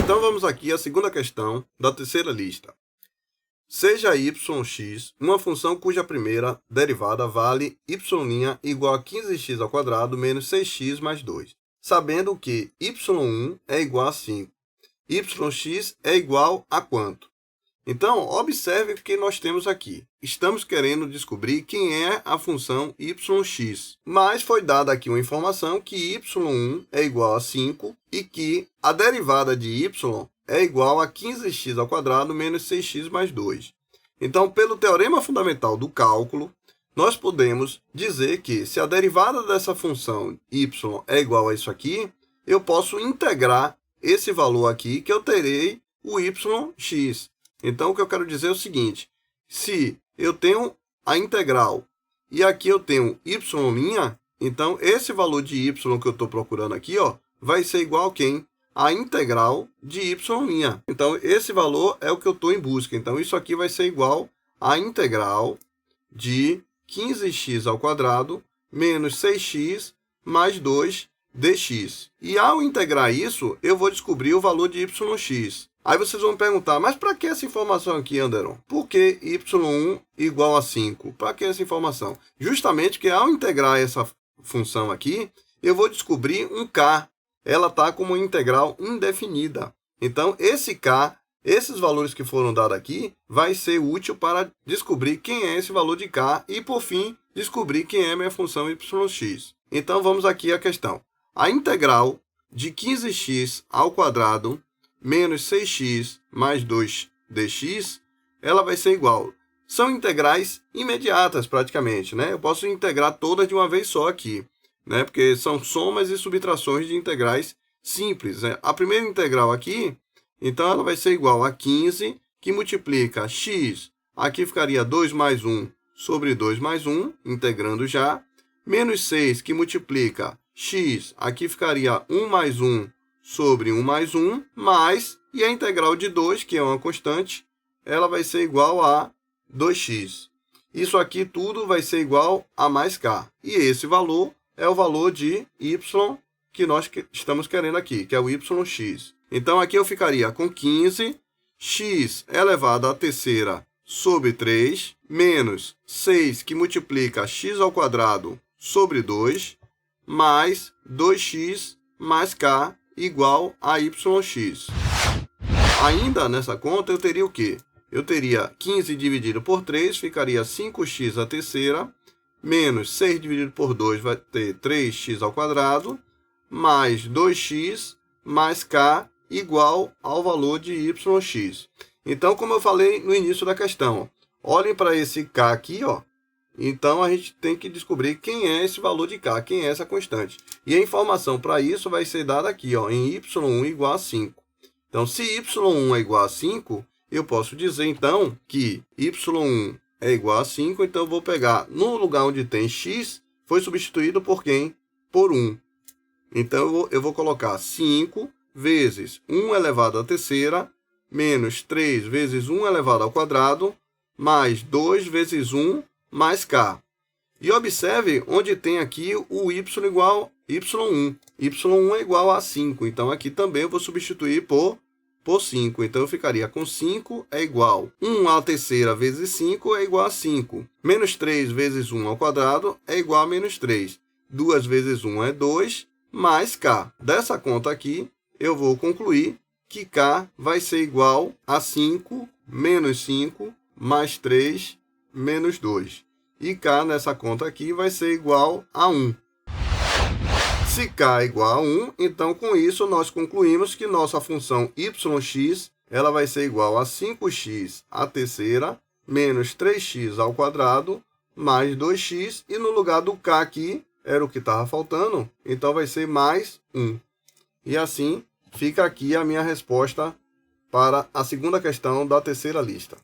Então vamos aqui à segunda questão da terceira lista. Seja yx uma função cuja primeira derivada vale y' igual a 15x² menos 6x mais 2, sabendo que y1 é igual a 5. Yx é igual a quanto? Então, observe o que nós temos aqui. Estamos querendo descobrir quem é a função yx, mas foi dada aqui uma informação que y1 é igual a 5 e que a derivada de y é igual a 15x² menos 6x mais 2. Então, pelo teorema fundamental do cálculo, nós podemos dizer que se a derivada dessa função y é igual a isso aqui, eu posso integrar esse valor aqui, que eu terei o yx. Então, o que eu quero dizer é o seguinte: se eu tenho a integral e aqui eu tenho y', então esse valor de y que eu estou procurando aqui, ó, vai ser igual a quem? A integral de y'. Então, esse valor é o que eu estou em busca. Então, isso aqui vai ser igual a integral de 15x² menos 6x mais 2 dx. E ao integrar isso, eu vou descobrir o valor de yx. Aí vocês vão perguntar, mas para que essa informação aqui, Anderon? Por que y1 igual a 5? Para que essa informação? Justamente que ao integrar essa função aqui, eu vou descobrir um k. Ela está como integral indefinida. Então, esse k, esses valores que foram dados aqui, vai ser útil para descobrir quem é esse valor de k e, por fim, descobrir quem é a minha função yx. Então, vamos aqui à questão. A integral de 15x² menos 6x mais 2 dx, ela vai ser igual. São integrais imediatas, praticamente, né? Eu posso integrar todas de uma vez só aqui, né? Porque são somas e subtrações de integrais simples, né? A primeira integral aqui, então, ela vai ser igual a 15, que multiplica x, aqui ficaria 2 mais 1 sobre 2 mais 1, integrando já, menos 6, que multiplica x, aqui ficaria 1 mais 1 sobre 1 mais 1, mais, e a integral de 2, que é uma constante, ela vai ser igual a 2x. Isso aqui tudo vai ser igual a mais k. E esse valor é o valor de y que nós estamos querendo aqui, que é o yx. Então, aqui eu ficaria com 15, x elevado à terceira sobre 3, menos 6, que multiplica x² sobre 2, mais 2x mais k, igual a yx. Ainda nessa conta, eu teria o quê? Eu teria 15 dividido por 3, ficaria 5x à terceira, menos 6 dividido por 2 vai ter 3x², mais 2x mais k, igual ao valor de yx. Então, como eu falei no início da questão, olhem para esse k aqui, ó. Então, a gente tem que descobrir quem é esse valor de k, quem é essa constante. E a informação para isso vai ser dada aqui, ó, em y1 igual a 5. Então, se y1 é igual a 5, eu posso dizer, então, que y1 é igual a 5. Então, eu vou pegar, no lugar onde tem x, foi substituído por quem? Por 1. Então, eu vou colocar 5 vezes 1 elevado à terceira, menos 3 vezes 1 elevado ao quadrado, mais 2 vezes 1 mais k. E observe onde tem aqui o y igual y1. y1 é igual a 5. Então, aqui também eu vou substituir por 5. Então, eu ficaria com 5 é igual 1 à terceira vezes 5 é igual a 5. Menos 3 vezes 1 ao quadrado é igual a menos 3. 2 vezes 1 é 2, mais k. Dessa conta aqui, eu vou concluir que k vai ser igual a 5 menos 5 mais 3 menos 2. E k nessa conta aqui vai ser igual a 1. Se k é igual a 1, então com isso nós concluímos que nossa função yx ela vai ser igual a 5x à terceira menos 3x² mais 2x. E no lugar do k aqui, era o que estava faltando, então vai ser mais 1. E assim fica aqui a minha resposta para a segunda questão da terceira lista.